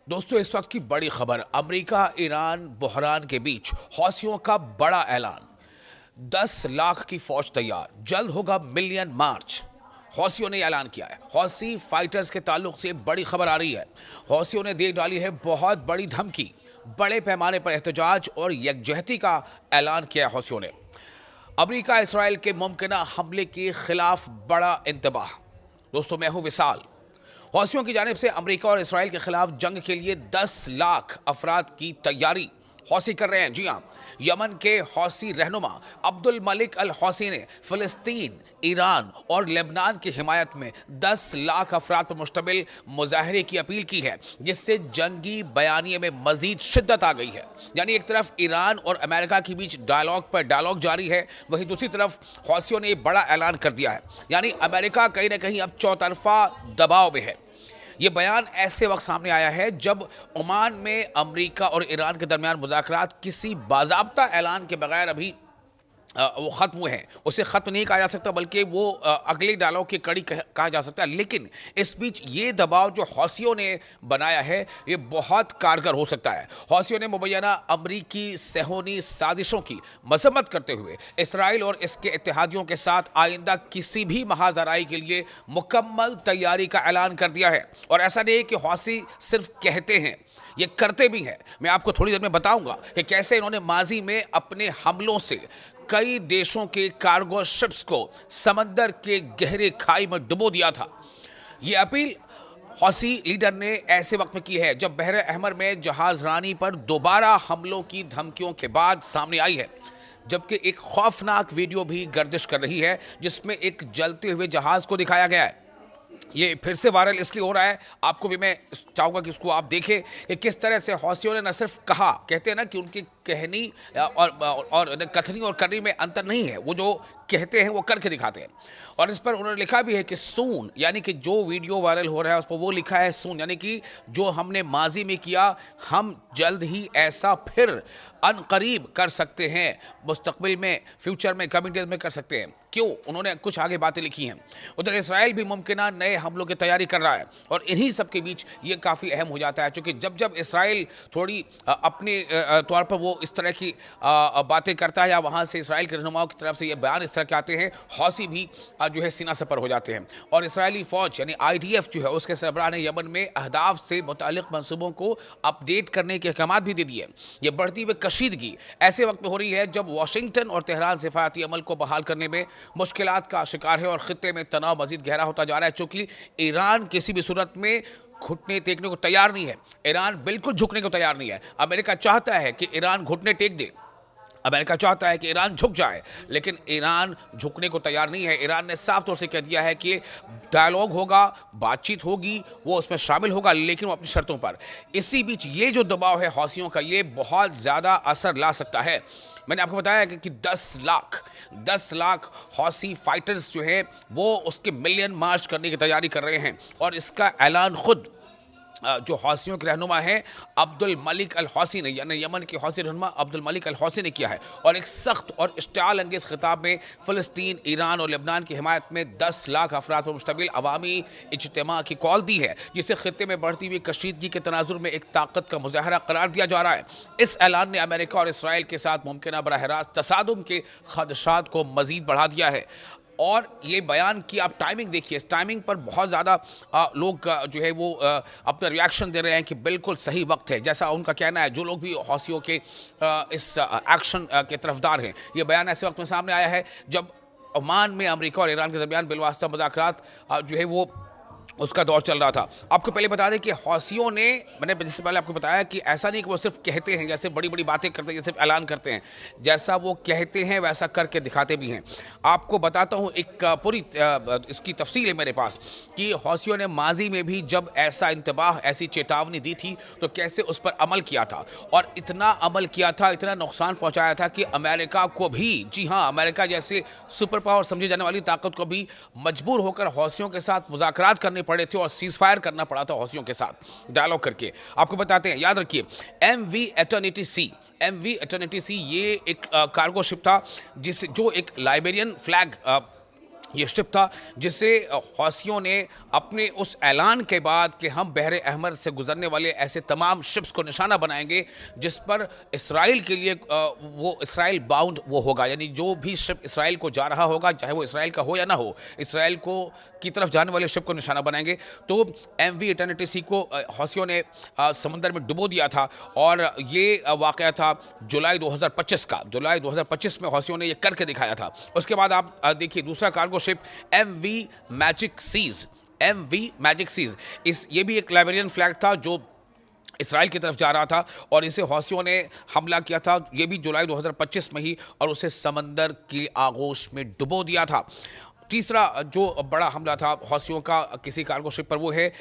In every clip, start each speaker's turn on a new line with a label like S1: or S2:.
S1: दोस्तों, इस वक्त की बड़ी खबर, अमेरिका ईरान बहरान के बीच हौसियों का बड़ा ऐलान। 10 लाख की फौज तैयार, जल्द होगा मिलियन मार्च। हौसियों ने ऐलान किया है। हौसी फाइटर्स के ताल्लुक से बड़ी खबर आ रही है। हौसियों ने दे डाली है बहुत बड़ी धमकी। बड़े पैमाने पर एहतजाज और यकजहती का ऐलान किया है हौसियों ने। अमेरिका इसराइल के मुमकिन हमले के खिलाफ बड़ा इंतबाह। दोस्तों, मैं हूं विशाल। हौसियों की जानिब से अमेरिका और इसराइल के खिलाफ जंग के लिए 10 लाख अफराद की तैयारी हौसी कर रहे हैं। जी हां, यमन के हौसी रहनुमा अब्दुल मलिक अल हौसी ने फिलिस्तीन, ईरान और लेबनान की हिमायत में 10 लाख अफराद पर मुश्तमिल मुजाहरे की अपील की है, जिससे जंगी बयानिए में मजीद शिद्दत आ गई है। यानी एक तरफ ईरान और अमेरिका के बीच डायलॉग पर डायलॉग जारी है, वहीं दूसरी तरफ हौसियों ने बड़ा ऐलान कर दिया है। यानी अमेरिका कहीं ना कहीं अब चौतरफा दबाव में है। ये बयान ऐसे वक्त सामने आया है जब ओमान में अमेरिका और ईरान के दरमियान मुज़ाकरात किसी बाज़ाब्ता ऐलान के बगैर अभी वो ख़त्म हुए हैं। उसे ख़त्म नहीं कहा जा सकता, बल्कि वो अगले डायलॉग की कड़ी कहा जा सकता है। लेकिन इस बीच ये दबाव जो हौसियों ने बनाया है, ये बहुत कारगर हो सकता है। हौसियों ने मुबैना अमरीकी सेहोनी साजिशों की मजम्मत करते हुए इसराइल और इसके इत्तेहादियों के साथ आइंदा किसी भी महाजराई के लिए मुकम्मल तैयारी का ऐलान कर दिया है। और ऐसा नहीं है कि हौसी सिर्फ कहते हैं, ये करते भी हैं। मैं आपको थोड़ी देर में बताऊंगा कि कैसे इन्होंने माजी में अपने हमलों से कई देशों के कार्गो शिप्स को समंदर के गहरे खाई में डुबो दिया था। यह अपील हौसी लीडर ने ऐसे वक्त में की है जब बहर अहमर में जहाज रानी पर दोबारा हमलों की धमकियों के बाद सामने आई है। जबकि एक खौफनाक वीडियो भी गर्दिश कर रही है, जिसमें एक जलते हुए जहाज को दिखाया गया है। ये फिर से वायरल इसलिए हो रहा है, आपको भी मैं चाहूंगा कि इसको आप देखें कि किस तरह से हौसियों ने न सिर्फ कहा, कहते हैं ना कि उनकी कहनी और कथनी और करनी में अंतर नहीं है। वो जो कहते हैं वो करके दिखाते हैं। और इस पर उन्होंने लिखा भी है कि सून, यानी कि जो वीडियो वायरल हो रहा है उस पर वो लिखा है सून, यानी कि जो हमने माजी में किया, हम जल्द ही ऐसा फिर अनकरीब कर सकते हैं, मुस्तकबिल में, फ्यूचर में, कमिंग डेज में कर सकते हैं। क्यों? उन्होंने कुछ आगे बातें लिखी हैं। उधर इसराइल भी मुमकिन नए हमलों की तैयारी कर रहा है, और इन्हीं सब के बीच ये काफ़ी अहम हो जाता है, क्योंकि जब जब इसराइल थोड़ी अपने तौर पर वो इस तरह की बातें करता है, या वहाँ से इसराइल के रहनुमाओं की तरफ से ये बयान इस तरह के आते हैं, हौसी भी जो है सीना सपर हो जाते हैं। और इसराइली फ़ौज यानी IDF जो है, उसके सरबराह ने यमन में अहदाफ से मुतालिक मंसूबों को अपडेट करने के अहकाम भी दे दिए। ये बढ़ती हुई कशीदगी ऐसे वक्त में हो रही है जब वाशिंगटन और तेहरान सिफारती अमल को बहाल करने में मुश्किलात का शिकार है, और खित्ते में तनाव मजीद गहरा होता जा रहा है, चूंकि ईरान किसी भी सूरत में घुटने टेकने को तैयार नहीं है। ईरान बिल्कुल झुकने को तैयार नहीं है। अमेरिका चाहता है कि ईरान घुटने टेक दे, अमेरिका चाहता है कि ईरान झुक जाए, लेकिन ईरान झुकने को तैयार नहीं है। ईरान ने साफ तौर से कह दिया है कि डायलॉग होगा, बातचीत होगी, वो उसमें शामिल होगा, लेकिन वो अपनी शर्तों पर। इसी बीच ये जो दबाव है हौसियों का, ये बहुत ज़्यादा असर ला सकता है। मैंने आपको बताया कि 10 लाख हौसी फाइटर्स जो हैं वो उसके मिलियन मार्च करने की तैयारी कर रहे हैं, और इसका ऐलान खुद जो हौसियों के रहनुमा हैं अब्दुल मलिक अल हौसी ने, यानी यमन के हौसी रहनुमा अब्दुल मलिक अल हौसी ने किया है। और एक सख्त और इश्तिआल अंगेज़ खिताब में फ़लस्तीन, ईरान और लेबनान की हिमायत में 10 लाख अफराद पर मुश्तमिल अवामी इज्तिमा की कॉल दी है, जिसे खित्ते में बढ़ती हुई कशीदगी के तनाजुर में एक ताकत का मुजाहरा करार दिया जा रहा है। इस ऐलान ने अमेरिका और इसराइल के साथ मुमकिन बराह रास्त तसादुम के खदशात को मज़ीद बढ़ा दिया है। और ये बयान की आप टाइमिंग देखिए, इस टाइमिंग पर बहुत ज़्यादा लोग जो है वो अपना रिएक्शन दे रहे हैं कि बिल्कुल सही वक्त है, जैसा उनका कहना है। जो लोग भी हौसियों के इस एक्शन के तरफदार हैं, ये बयान ऐसे वक्त में सामने आया है जब ओमान में अमेरिका और ईरान के दरमियान बिलवास्ता मुज़ाकरात जो है वो उसका दौर चल रहा था। आपको पहले बता दें कि हौसियों ने, मैंने जिससे पहले आपको बताया कि ऐसा नहीं कि वो सिर्फ कहते हैं, जैसे बड़ी बड़ी बातें करते हैं, जैसे ऐलान करते हैं, जैसा वो कहते हैं वैसा करके दिखाते भी हैं। आपको बताता हूँ, एक पूरी इसकी तफसील है मेरे पास कि हौसियों ने माजी में भी जब ऐसा इंतबाह, ऐसी चेतावनी दी थी, तो कैसे उस पर अमल किया था, और इतना अमल किया था, इतना नुकसान पहुँचाया था कि अमेरिका को भी, जी हाँ, अमेरिका जैसे सुपर पावर समझी जाने वाली ताकत को भी मजबूर होकर हौसियों के साथ मुज़ाकरात करने पड़े थे, और सीज फायर करना पड़ा था हौसियों के साथ डायलॉग करके। आपको बताते हैं, याद रखिए, MV एटर्निटी सी ये एक कार्गो शिप था जो एक लाइबेरियन फ्लैग ये शिप था जिसे हौसियों ने अपने उस ऐलान के बाद कि हम बहर अहमर से गुजरने वाले ऐसे तमाम शिप्स को निशाना बनाएंगे जिस पर इसराइल के लिए वो इसराइल बाउंड वो होगा, यानी जो भी शिप इसराइल को जा रहा होगा, चाहे वो इसराइल का हो या ना हो, इसराइल को की तरफ जाने वाले शिप को निशाना बनाएंगे। तो MV इटर्निटी सी को हौसियों ने समुंदर में डुबो दिया था और ये वाक़या था जुलाई 2025 का। जुलाई 2025 में हौसियों ने ये करके दिखाया था। उसके बाद आप देखिए दूसरा cargo ship MV magic seas, MV magic seas, ये भी एक लाइबेरियन फ्लैग था जो इसराइल की तरफ जा रहा था और इसे हौसियों ने हमला किया था, ये भी जुलाई 2025 में ही, और उसे समंदर की आगोश में डुबो दिया था। तीसरा जो बड़ा हमला था हौसियों का किसी कार्गो शिप पर वो है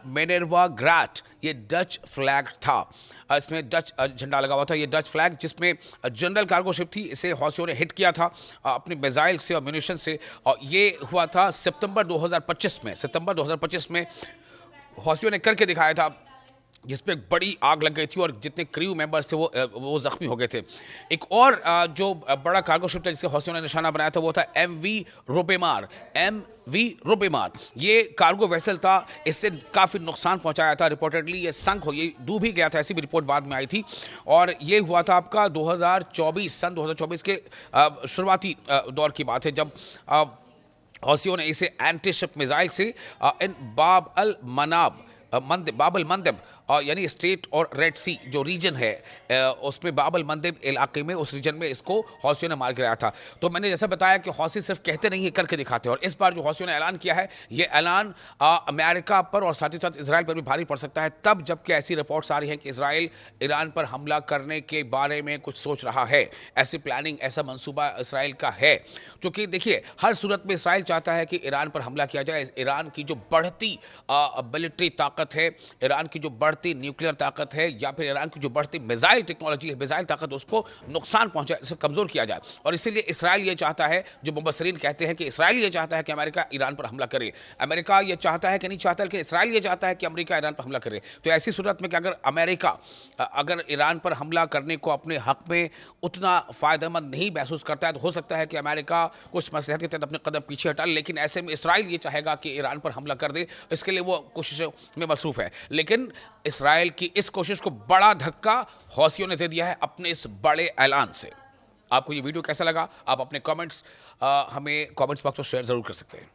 S1: मिनर्वा ग्रैट। ये डच फ्लैग था, इसमें डच झंडा लगा हुआ था। ये डच फ्लैग जिसमें जनरल कार्गो शिप थी, इसे हौसियों ने हिट किया था अपने मिसाइल से और म्यूनिशन से, और ये हुआ था सितंबर 2025 में। सितंबर 2025 में हौसियों ने करके दिखाया था जिसमें बड़ी आग लग गई थी और जितने क्रू मेंबर्स थे वो जख्मी हो गए थे। एक और जो बड़ा कार्गो शिप था जिसे हौसियों ने निशाना बनाया था वो था MV रुबेमार। MV रुबेमार ये कार्गो वेसल था, इससे काफ़ी नुकसान पहुंचाया था। रिपोर्टेडली ये संक हो, ये डूब ही गया था, ऐसी भी रिपोर्ट बाद में आई थी। और ये हुआ था आपका 2024, सन 2024 के शुरुआती दौर की बात है, जब हौसियों ने इसे एंटी शिप मिसाइल से इन बाब अल मनाब बाबल मंदब यानी स्ट्रेट और रेड सी जो रीजन है उसमें बाबल मंदब इलाके में, उस रीजन में इसको हौसियों ने मार गिराया था। तो मैंने जैसा बताया कि हौसी सिर्फ कहते नहीं है, करके दिखाते हैं। और इस बार जो हौसियों ने ऐलान किया है, ये ऐलान अमेरिका पर और साथ ही साथ इसराइल पर भी भारी पड़ सकता है, तब जबकि ऐसी रिपोर्ट्स आ रही हैं कि इसराइल ईरान पर हमला करने के बारे में कुछ सोच रहा है। ऐसी प्लानिंग, ऐसा मंसूबा इसराइल का है, क्योंकि देखिए हर सूरत में इसराइल चाहता है कि ईरान पर हमला किया जाए। ईरान की जो बढ़ती मिलिट्री ताकत है, ईरान की जो बढ़ती न्यूक्लियर ताकत है, या फिर ईरान की जो बढ़ती मिसाइल टेक्नोलॉजी है, मिसाइल ताकत, उसको नुकसान पहुंचाए, इसे कमजोर किया जाए। और इसीलिए इसराइल ये चाहता है, जो मुबस्सरीन कहते हैं कि इसराइल ये चाहता है कि अमेरिका ईरान पर हमला करे। अमेरिका ये चाहता है कि नहीं चाहता, कि इसराइल ये चाहता है कि अमेरिका ईरान पर हमला करे। तो ऐसी सूरत में कि अगर अमेरिका अगर ईरान पर हमला करने को अपने हक में उतना फायदेमंद नहीं महसूस करता है, तो हो सकता है कि अमेरिका कुछ मसलहत के तहत अपने कदम पीछे हटा ले। लेकिन ऐसे में इसराइल ये चाहेगा कि ईरान पर हमला कर दे, इसके लिए वो कोशिशों में मसरूफ है। लेकिन इसराइल की इस कोशिश को बड़ा धक्का हौसियों ने दे दिया है अपने इस बड़े ऐलान से। आपको ये वीडियो कैसा लगा? आप अपने कमेंट्स हमें कमेंट्स बॉक्स में शेयर जरूर कर सकते हैं।